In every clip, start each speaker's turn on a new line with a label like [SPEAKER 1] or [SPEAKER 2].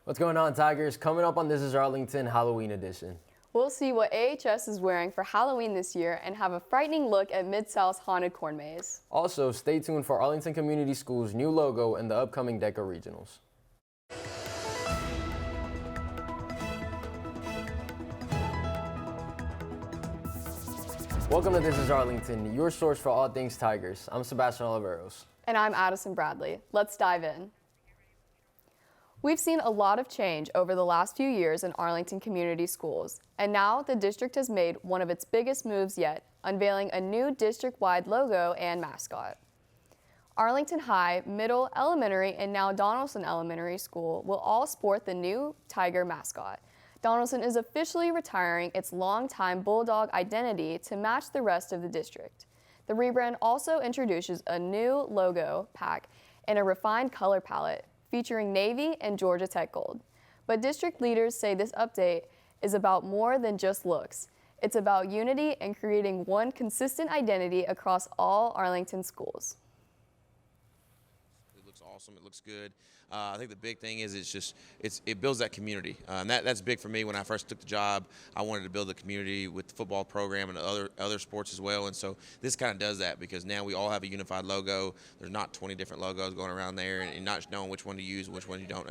[SPEAKER 1] What's going on, Tigers? Coming up on This Is Arlington Halloween edition.
[SPEAKER 2] We'll see what AHS is wearing for Halloween this year and have a frightening look at Mid-South's haunted corn maze.
[SPEAKER 1] Also, stay tuned for Arlington Community Schools' new logo and the upcoming DECA Regionals. Welcome to This Is Arlington, your source for all things Tigers. I'm Sebastian Oliveros.
[SPEAKER 2] And I'm Addison Bradley. Let's dive in. We've seen a lot of change over the last few years in Arlington Community Schools, and now the district has made one of its biggest moves yet, unveiling a new district-wide logo and mascot. Arlington High, Middle, Elementary, and now Donaldson Elementary School will all sport the new Tiger mascot. Donaldson is officially retiring its longtime Bulldog identity to match the rest of the district. The rebrand also introduces a new logo pack and a refined color palette, featuring Navy and Georgia Tech Gold. But district leaders say this update is about more than just looks. It's about unity and creating one consistent identity across all Arlington schools.
[SPEAKER 3] It looks awesome. It looks good. I think the big thing is it builds that community, and that's big for me. When I first took the job, I wanted to build a community with the football program and other sports as well. And so this kind of does that, because now we all have a unified logo. There's not 20 different logos going around there, and not knowing which one to use and which one you don't.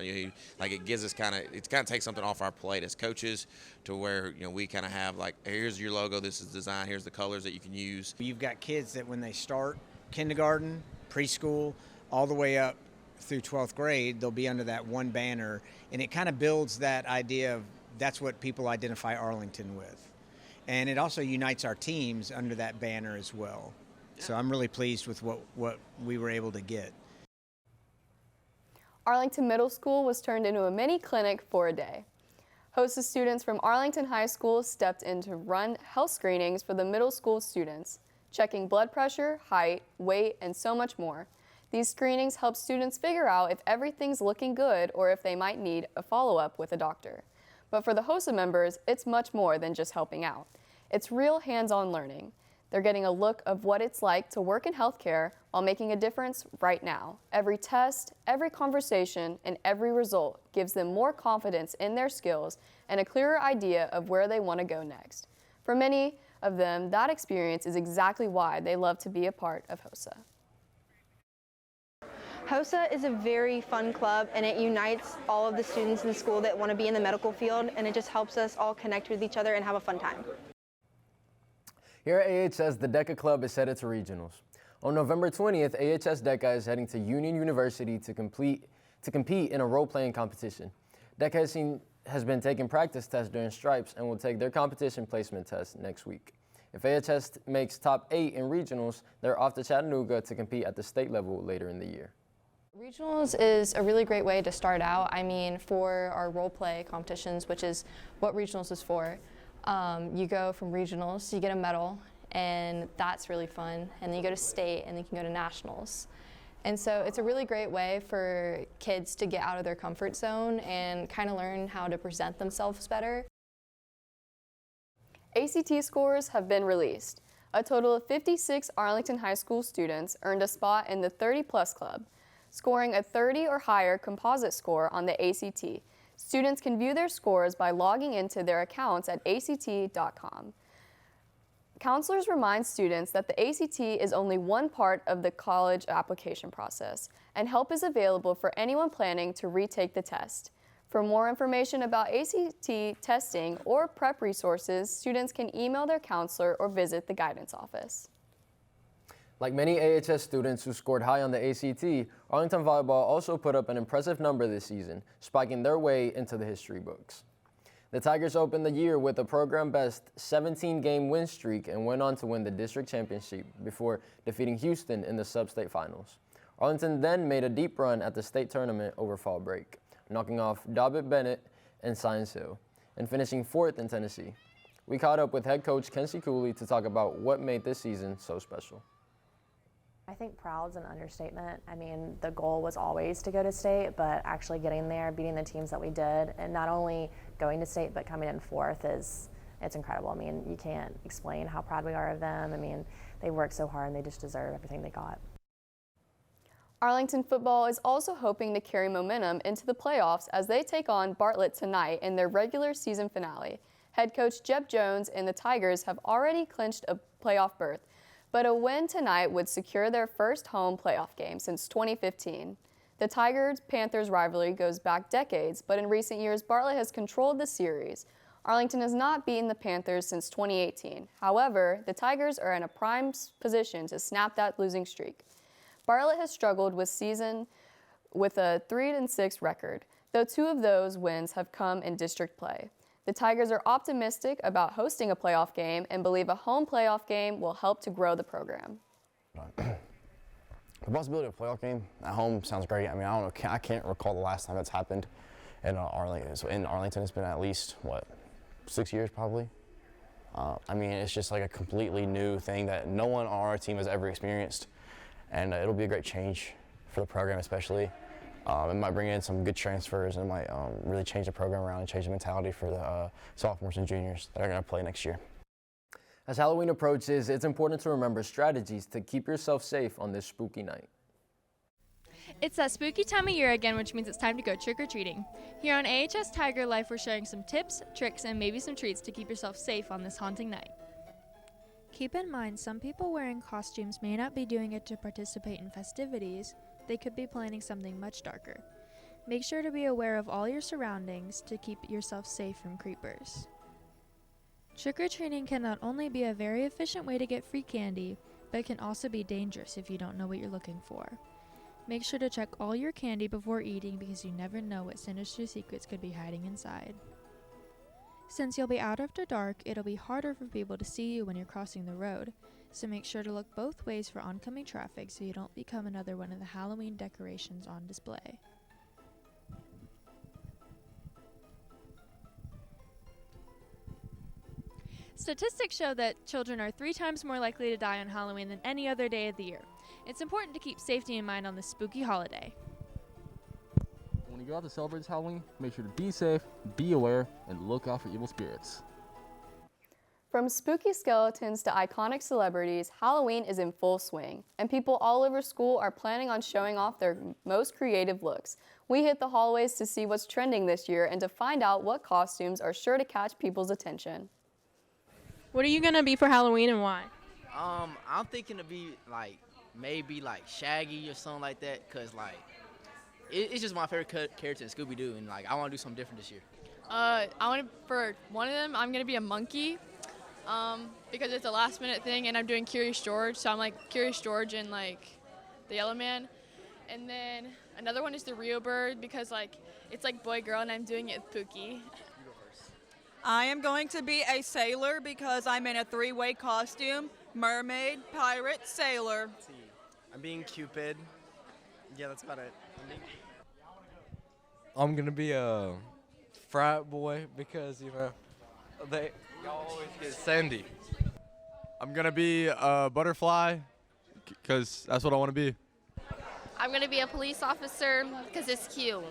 [SPEAKER 3] Like, it gives us kind of takes something off our plate as coaches, to where we kind of have, like, here's your logo, this is the design, here's the colors that you can use.
[SPEAKER 4] You've got kids that when they start kindergarten, preschool, all the way up through 12th grade, they'll be under that one banner, and it kind of builds that idea of that's what people identify Arlington with. And it also unites our teams under that banner as well. Yeah. So I'm really pleased with what we were able to get.
[SPEAKER 2] Arlington Middle School was turned into a mini clinic for a day. Hostess students from Arlington High School stepped in to run health screenings for the middle school students, checking blood pressure, height, weight, and so much more. These screenings help students figure out if everything's looking good or if they might need a follow-up with a doctor. But for the HOSA members, it's much more than just helping out. It's real hands-on learning. They're getting a look of what it's like to work in healthcare while making a difference right now. Every test, every conversation, and every result gives them more confidence in their skills and a clearer idea of where they want to go next. For many of them, that experience is exactly why they love to be a part of HOSA.
[SPEAKER 5] HOSA is a very fun club, and it unites all of the students in the school that want to be in the medical field, and it just helps us all connect with each other and have a fun time.
[SPEAKER 1] Here at AHS, the DECA Club is headed to regionals. On November 20th, AHS DECA is heading to Union University to compete in a role-playing competition. DECA has been taking practice tests during stripes and will take their competition placement test next week. If AHS makes top 8 in regionals, they're off to Chattanooga to compete at the state level later in the year.
[SPEAKER 6] Regionals is a really great way to start out. I mean, for our role play competitions, which is what regionals is for, you go from regionals, you get a medal, and that's really fun. And then you go to state, and then you can go to nationals. And so it's a really great way for kids to get out of their comfort zone and kind of learn how to present themselves better.
[SPEAKER 2] ACT scores have been released. A total of 56 Arlington High School students earned a spot in the 30-plus club, scoring a 30 or higher composite score on the ACT. Students can view their scores by logging into their accounts at ACT.com. Counselors remind students that the ACT is only one part of the college application process, and help is available for anyone planning to retake the test. For more information about ACT testing or prep resources, students can email their counselor or visit the guidance office.
[SPEAKER 1] Like many AHS students who scored high on the ACT, Arlington Volleyball also put up an impressive number this season, spiking their way into the history books. The Tigers opened the year with a program-best 17-game win streak and went on to win the district championship before defeating Houston in the sub-state finals. Arlington then made a deep run at the state tournament over fall break, knocking off Dobbit Bennett and Science Hill, and finishing 4th in Tennessee. We caught up with head coach Kenzie Cooley to talk about what made this season so special.
[SPEAKER 7] I think proud's an understatement. I mean, the goal was always to go to state, but actually getting there, beating the teams that we did, and not only going to state, but coming in 4th it's incredible. I mean, you can't explain how proud we are of them. I mean, they worked so hard and they just deserve everything they got.
[SPEAKER 2] Arlington football is also hoping to carry momentum into the playoffs as they take on Bartlett tonight in their regular season finale. Head coach Jeb Jones and the Tigers have already clinched a playoff berth, but a win tonight would secure their first home playoff game since 2015. The Tigers-Panthers rivalry goes back decades, but in recent years, Bartlett has controlled the series. Arlington has not beaten the Panthers since 2018. However, the Tigers are in a prime position to snap that losing streak. Bartlett has struggled with season with a 3-6 record, though 2 of those wins have come in district play. The Tigers are optimistic about hosting a playoff game and believe a home playoff game will help to grow the program.
[SPEAKER 8] The possibility of a playoff game at home sounds great. I mean, I don't know, I can't recall the last time it's happened in Arlington. So in Arlington, it's been at least, 6 years probably. I mean, it's just like a completely new thing that no one on our team has ever experienced. And it'll be a great change for the program especially. It might bring in some good transfers and might really change the program around and change the mentality for the sophomores and juniors that are going to play next year.
[SPEAKER 1] As Halloween approaches, it's important to remember strategies to keep yourself safe on this spooky night.
[SPEAKER 9] It's that spooky time of year again, which means it's time to go trick-or-treating. Here on AHS Tiger Life, we're sharing some tips, tricks, and maybe some treats to keep yourself safe on this haunting night.
[SPEAKER 10] Keep in mind, some people wearing costumes may not be doing it to participate in festivities. They could be planning something much darker. Make sure to be aware of all your surroundings to keep yourself safe from creepers. Trick-or-treating can not only be a very efficient way to get free candy, but it can also be dangerous if you don't know what you're looking for. Make sure to check all your candy before eating because you never know what sinister secrets could be hiding inside. Since you'll be out after dark, it'll be harder for people to see you when you're crossing the road, so make sure to look both ways for oncoming traffic so you don't become another one of the Halloween decorations on display.
[SPEAKER 9] Statistics show that children are 3 times more likely to die on Halloween than any other day of the year. It's important to keep safety in mind on this spooky holiday.
[SPEAKER 11] When you go out to celebrate this Halloween, make sure to be safe, be aware, and look out for evil spirits.
[SPEAKER 2] From spooky skeletons to iconic celebrities, Halloween is in full swing, and people all over school are planning on showing off their most creative looks. We hit the hallways to see what's trending this year and to find out what costumes are sure to catch people's attention.
[SPEAKER 12] What are you gonna be for Halloween and why?
[SPEAKER 13] I'm thinking to be maybe Shaggy or something like that, cause it's just my favorite character in Scooby-Doo, and I want to do something different this year.
[SPEAKER 14] For one of them, I'm gonna be a monkey, because it's a last minute thing, and I'm doing Curious George, so I'm Curious George and the Yellow Man, and then another one is the Rio Bird because it's boy girl, and I'm doing it with Pookie.
[SPEAKER 15] I am going to be a sailor because I'm in a 3-way costume: mermaid, pirate, sailor.
[SPEAKER 16] I'm being Cupid. Yeah, that's about it.
[SPEAKER 17] I'm gonna be a frat boy because they always get Sandy.
[SPEAKER 18] I'm gonna be a butterfly because that's what I want to be.
[SPEAKER 19] I'm gonna be a police officer because it's cute.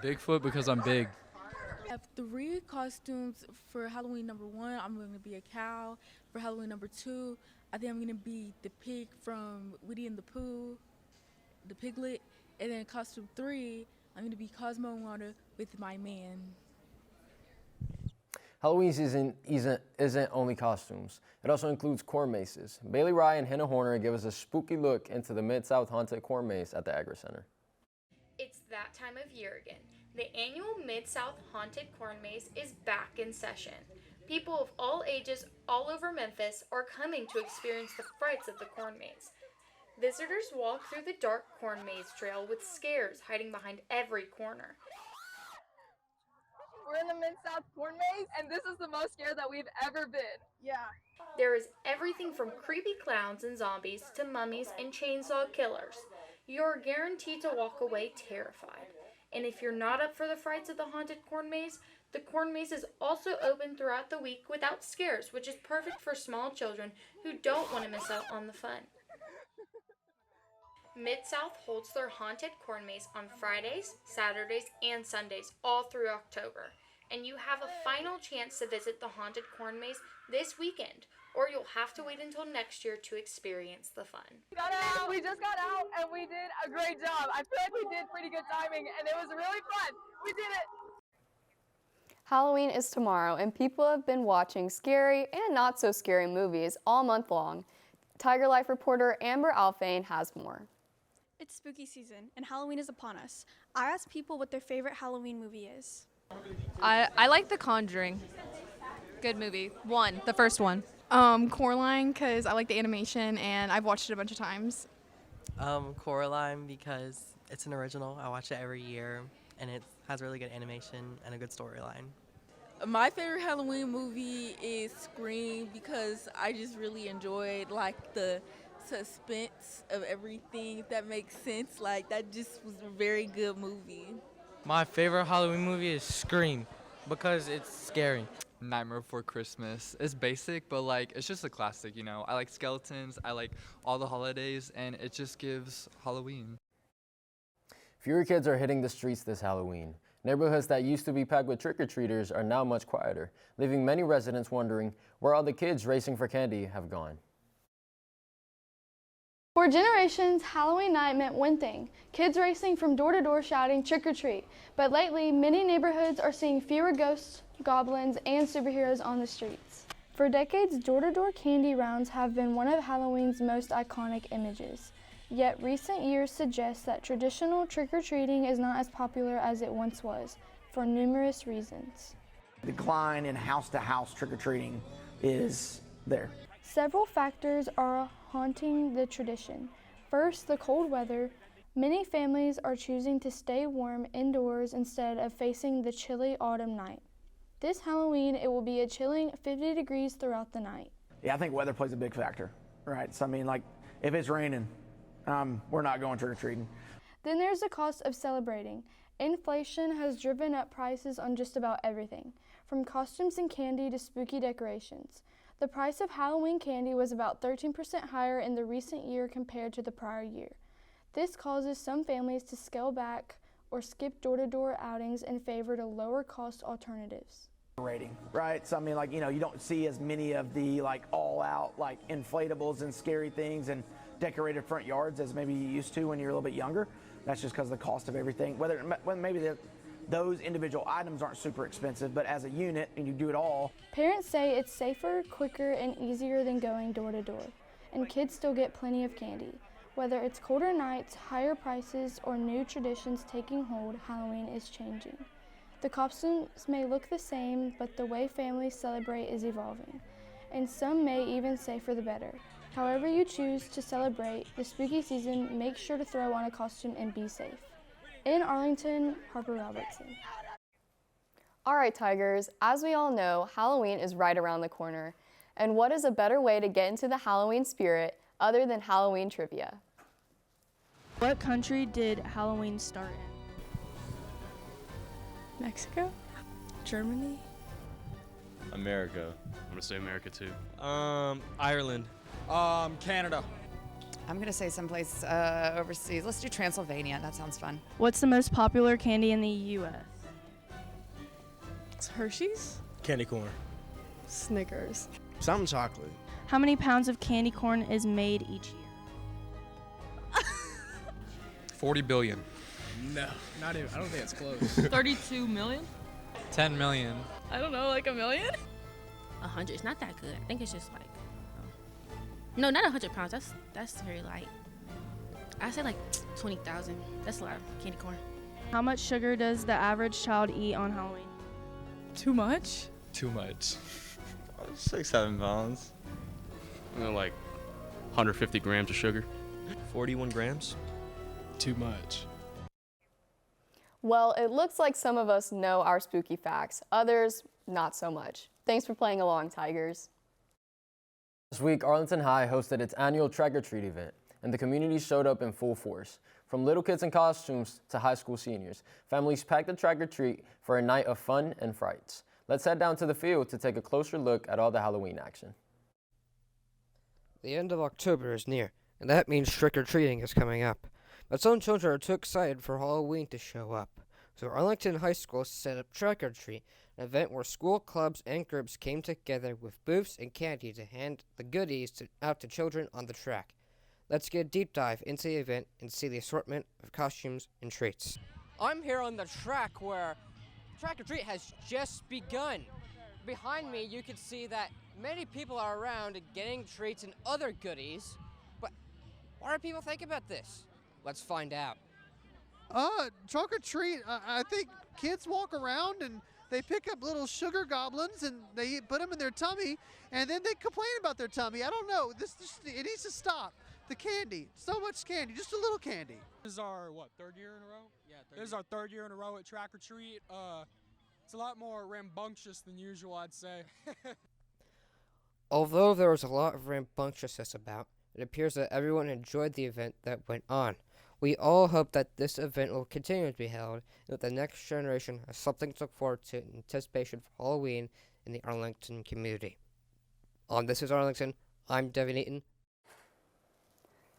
[SPEAKER 17] Bigfoot because I'm big.
[SPEAKER 20] I have 3 costumes for Halloween number 1. I'm going to be a cow. For Halloween number 2, I think I'm going to be the pig from Winnie and the Pooh, the piglet. And then costume 3, I'm going to be Cosmo and Wanda with my man.
[SPEAKER 1] Halloween season isn't only costumes. It also includes corn mazes. Bailey Rye and Hannah Horner give us a spooky look into the Mid-South Haunted Corn Maze at the Agri Center.
[SPEAKER 21] It's that time of year again. The annual Mid-South Haunted Corn Maze is back in session. People of all ages all over Memphis are coming to experience the frights of the corn maze. Visitors walk through the dark corn maze trail with scares hiding behind every corner.
[SPEAKER 2] We're in the Mid-South Corn Maze, and this is the most scared that we've ever been.
[SPEAKER 21] Yeah. There is everything from creepy clowns and zombies to mummies and chainsaw killers. You're guaranteed to walk away terrified. And if you're not up for the frights of the haunted corn maze, the corn maze is also open throughout the week without scares, which is perfect for small children who don't want to miss out on the fun. Mid-South holds their haunted corn maze on Fridays, Saturdays, and Sundays all through October. And you have a final chance to visit the haunted corn maze this weekend or you'll have to wait until next year to experience the fun.
[SPEAKER 3] We just got out and we did a great job. I feel like we did pretty good timing and it was really fun. We did it.
[SPEAKER 2] Halloween is tomorrow, and people have been watching scary and not so scary movies all month long. Tiger Life reporter Amber Alfane has more.
[SPEAKER 22] It's spooky season, and Halloween is upon us. I asked people what their favorite Halloween movie is.
[SPEAKER 23] I like The Conjuring. Good movie. The first one.
[SPEAKER 14] Coraline, because I like the animation and I've watched it a bunch of times.
[SPEAKER 16] Coraline, because it's an original. I watch it every year, and it has really good animation and a good storyline.
[SPEAKER 20] My favorite Halloween movie is Scream because I just really enjoyed like the suspense of everything, if that makes sense. Like that just was a very good movie.
[SPEAKER 17] My favorite Halloween movie is Scream because it's scary.
[SPEAKER 24] Nightmare Before Christmas. It's basic, but like it's just a classic, you know. I like skeletons, I like all the holidays, and it just gives Halloween.
[SPEAKER 1] Fewer kids are hitting the streets this Halloween. Neighborhoods that used to be packed with trick-or-treaters are now much quieter, leaving many residents wondering where all the kids racing for candy have gone.
[SPEAKER 25] For generations, Halloween night meant one thing, kids racing from door to door shouting trick or treat. But lately, many neighborhoods are seeing fewer ghosts, goblins, and superheroes on the streets. For decades, door to door candy rounds have been one of Halloween's most iconic images. Yet recent years suggest that traditional trick-or-treating is not as popular as it once was, for numerous reasons.
[SPEAKER 26] Decline in house-to-house trick-or-treating is there.
[SPEAKER 25] Several factors are haunting the tradition. First, the cold weather. Many families are choosing to stay warm indoors instead of facing the chilly autumn night. This Halloween, it will be a chilling 50 degrees throughout the night.
[SPEAKER 26] Yeah, I think weather plays a big factor, right? So, I mean, like, if it's raining, we're not going trick-or-treating.
[SPEAKER 25] Then there's the cost of celebrating. Inflation has driven up prices on just about everything, from costumes and candy to spooky decorations. The price of Halloween candy was about 13% higher in the recent year compared to the prior year. This causes some families to scale back or skip door-to-door outings in favor of lower-cost alternatives.
[SPEAKER 26] Rating, right? So, I mean, like, you know, you don't see as many of the, like, all-out, like, inflatables and scary things and decorated front yards as maybe you used to when you're a little bit younger. That's just because of the cost of everything. Whether maybe those individual items aren't super expensive, but as a unit and you do it all.
[SPEAKER 25] Parents say it's safer, quicker, and easier than going door to door, and kids still get plenty of candy. Whether it's colder nights, higher prices, or new traditions taking hold, Halloween is changing. The costumes may look the same, but the way families celebrate is evolving, and some may even say for the better. However you choose to celebrate the spooky season, make sure to throw on a costume and be safe. In Arlington, Harper Robertson.
[SPEAKER 2] All right, Tigers, as we all know, Halloween is right around the corner. And what is a better way to get into the Halloween spirit other than Halloween trivia?
[SPEAKER 10] What country did Halloween start in?
[SPEAKER 22] Mexico? Germany?
[SPEAKER 27] America. I'm gonna say America too.
[SPEAKER 17] Ireland.
[SPEAKER 28] Canada.
[SPEAKER 29] I'm gonna say someplace overseas. Let's do Transylvania. That sounds fun.
[SPEAKER 10] What's the most popular candy in the U.S.?
[SPEAKER 22] It's Hershey's?
[SPEAKER 17] Candy corn.
[SPEAKER 22] Snickers.
[SPEAKER 17] Something chocolate.
[SPEAKER 10] How many pounds of candy corn is made each year?
[SPEAKER 27] 40 billion.
[SPEAKER 28] No, not even. I don't think it's close.
[SPEAKER 14] 32 million?
[SPEAKER 17] 10 million.
[SPEAKER 14] I don't know, like a million?
[SPEAKER 30] 100. It's not that good. I think it's just like, no, not 100 pounds. That's very light. I say like 20,000. That's a lot of candy corn.
[SPEAKER 10] How much sugar does the average child eat on Halloween?
[SPEAKER 22] Too much?
[SPEAKER 27] Too much. 6-7 pounds. Like 150 grams of sugar.
[SPEAKER 17] 41 grams.
[SPEAKER 28] Too much.
[SPEAKER 2] Well, it looks like some of us know our spooky facts, others not so much. Thanks for playing along, Tigers.
[SPEAKER 1] This week, Arlington High hosted its annual trick-or-treat event, and the community showed up in full force. From little kids in costumes to high school seniors, families packed the trick-or-treat for a night of fun and frights. Let's head down to the field to take a closer look at all the Halloween action.
[SPEAKER 31] The end of October is near, and that means trick-or-treating is coming up. But some children are too excited for Halloween to show up. So Arlington High School set up Trick or Treat, an event where school clubs and groups came together with booths and candy to hand the goodies out to children on the track. Let's get a deep dive into the event and see the assortment of costumes and treats.
[SPEAKER 4] I'm here on the track where Trick or Treat has just begun. Behind me, you can see that many people are around getting treats and other goodies. But what do people think about this? Let's find out.
[SPEAKER 5] Trick or treat, I think kids walk around and they pick up little sugar goblins and they put them in their tummy and then they complain about their tummy. I don't know. It needs to stop. The candy, so much candy, just a little candy.
[SPEAKER 28] This is our, third year in a row? Yeah, this is our third year in a row at Trick or Treat. It's a lot more rambunctious than usual, I'd say.
[SPEAKER 31] Although there was a lot of rambunctiousness about, it appears that everyone enjoyed the event that went on. We all hope that this event will continue to be held and that the next generation has something to look forward to in anticipation for Halloween in the Arlington community. On This is Arlington, I'm Devin Eaton.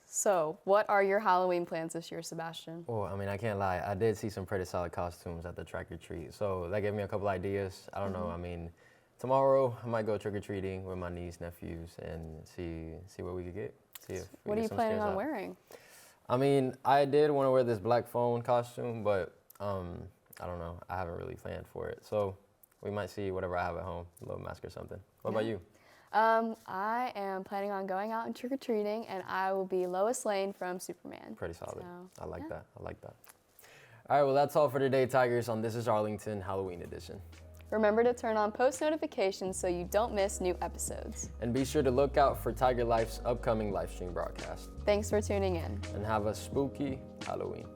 [SPEAKER 2] So, what are your Halloween plans this year, Sebastian?
[SPEAKER 1] Well, I mean, I can't lie. I did see some pretty solid costumes at the Trick or Treat, so that gave me a couple ideas. I don't know. I mean, tomorrow I might go trick or treating with my niece, nephews, and see what we could get. See if we
[SPEAKER 2] What are
[SPEAKER 1] get
[SPEAKER 2] you
[SPEAKER 1] some
[SPEAKER 2] planning
[SPEAKER 1] scares
[SPEAKER 2] on
[SPEAKER 1] out.
[SPEAKER 2] wearing?
[SPEAKER 1] I mean, I did want to wear this black phone costume, but I don't know. I haven't really planned for it, so we might see whatever I have at home, a little mask or something. What about you?
[SPEAKER 2] I am planning on going out and trick-or-treating, and I will be Lois Lane from Superman.
[SPEAKER 1] Pretty solid.
[SPEAKER 2] So,
[SPEAKER 1] I like that. I like that. All right, well, that's all for today, Tigers, on This is Arlington Halloween edition.
[SPEAKER 2] Remember to turn on post notifications so you don't miss new episodes.
[SPEAKER 1] And be sure to look out for Tiger Life's upcoming live stream broadcast.
[SPEAKER 2] Thanks for tuning in.
[SPEAKER 1] And have a spooky Halloween.